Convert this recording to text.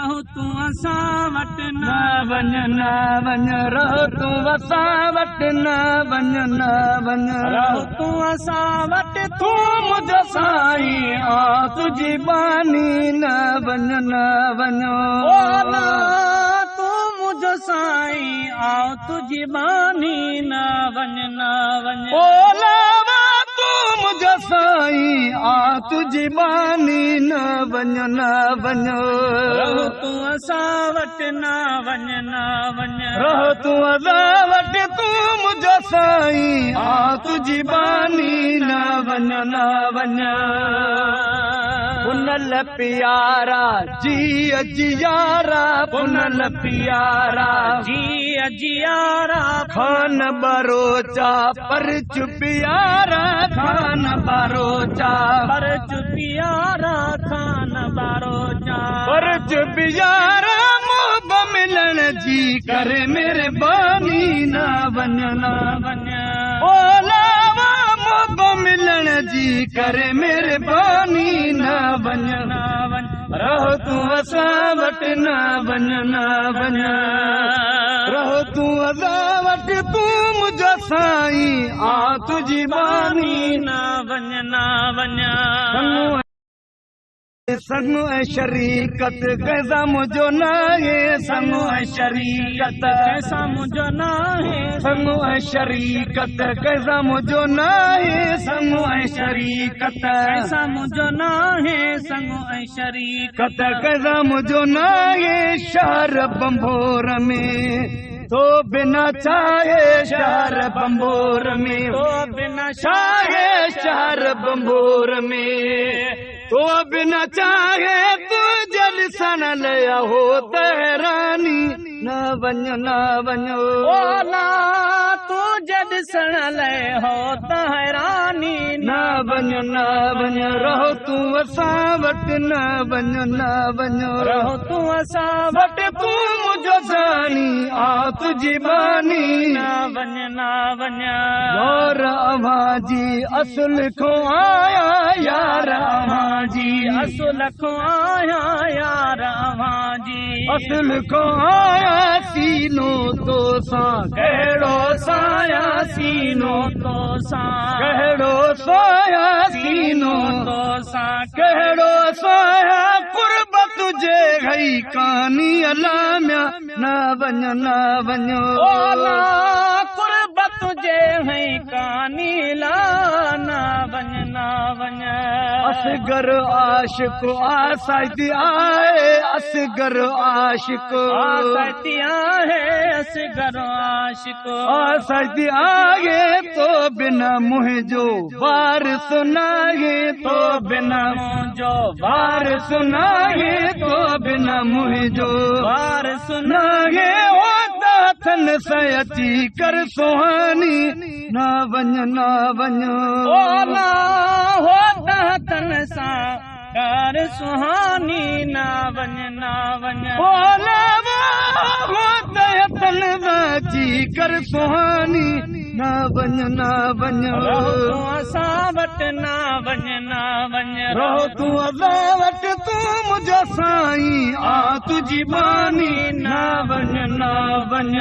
रहो तू असां वटि न वञ न वञ रहो तू असां वटि न वञ न वञ रहो तू असां वटि तू मुंहिंजो साईं आ तुंहिंजी बानी न वञ न वञो ओला तू मुंहिंजो साईं आओ तुंहिंजी बानी न वञ न वञ ओला तू मुंहिंजो साईं आ तुंहिंजी बानी न वञ न वञो रहो तू असां वटि न वञ न वञ रहो तू असां वटि तू मुंहिंजो साईं आ तुंहिंजी बानी न वञ न वञ पुनल प्यारा जी जियारा पुनल प्यारा जी जियारा खान बरोचा पर चुपियारा खान बरोचा पर चुपियारा खान बारोचा पर चुपियारा मोब मिलण जी करे मेहरबानी न वञ न वञ ओलावा मोब मिलण जी करे मेहरबानी न वञ न वञ रहो तू असां वटि न वञ न वञ रहो तू असां वटि तू मुंहिंजो साईं आ तुंहिंजी बानी न वञ न वञ संग ऐं शरीकत कैसा मुंहिंजो न आहे संग ऐं शरीकत कैसा मुंहिंजो न आहे संग ऐं शरीकत कैसा मुंहिंजो न आहे संग ऐं शरीकत कैसा मुंहिंजो न आहे संग ऐं शरीकत कत कैसा मुंहिंजो न आहे शहर बंभोर में तो बिना चाहे शहर बंभोर में तो बिना चाहे शहर बंभोर में तो बिना चाहे तू जल सन ले हो तेरानी न वञ न वञो ओला तू जद सण ले हो त हैरानी न वञ न वञ रहो तू असां वटि न वञ न वञो रहो तू असां वटि तू मुंहिंजो साईं आ तुंहिंजी बानी न वञ न वञ यार अव्हां जी असुल खो आया यार अव्हां जी असुल खो आया यार अव्हां जी असुल खो आया सीनो तो सां कहिड़ो साया सीनो तो सां कहिड़ो साया सीनो तो सां कहिड़ो साया कुर्ब तुझे गई कानी अलामिया न वञ न वञो ओला कुर्ब तुझे है कानी ला न वञ न वञ असगर आशिक आसाइती आहे असगर आशिक आसती आहे असगर आशिक आसाइती आहे तो बिना मुंहिंजो वारिस नाहे तो बिना मुंहिंजो वारिस नाहे तो बिना मुंहिंजो वारिस नाहे थन से अची कर सुहानी न वञ न वञ ओला हो तन सां कर सुहानी न वञ न वञ ओला हो तन अची कर सुहानी न वञ न वञ रहो तू असां वटि न वञ न वञ रहो तू असां वटि तू मुंहिंजो साईं आ तुंहिंजी बानी न वञ न वञ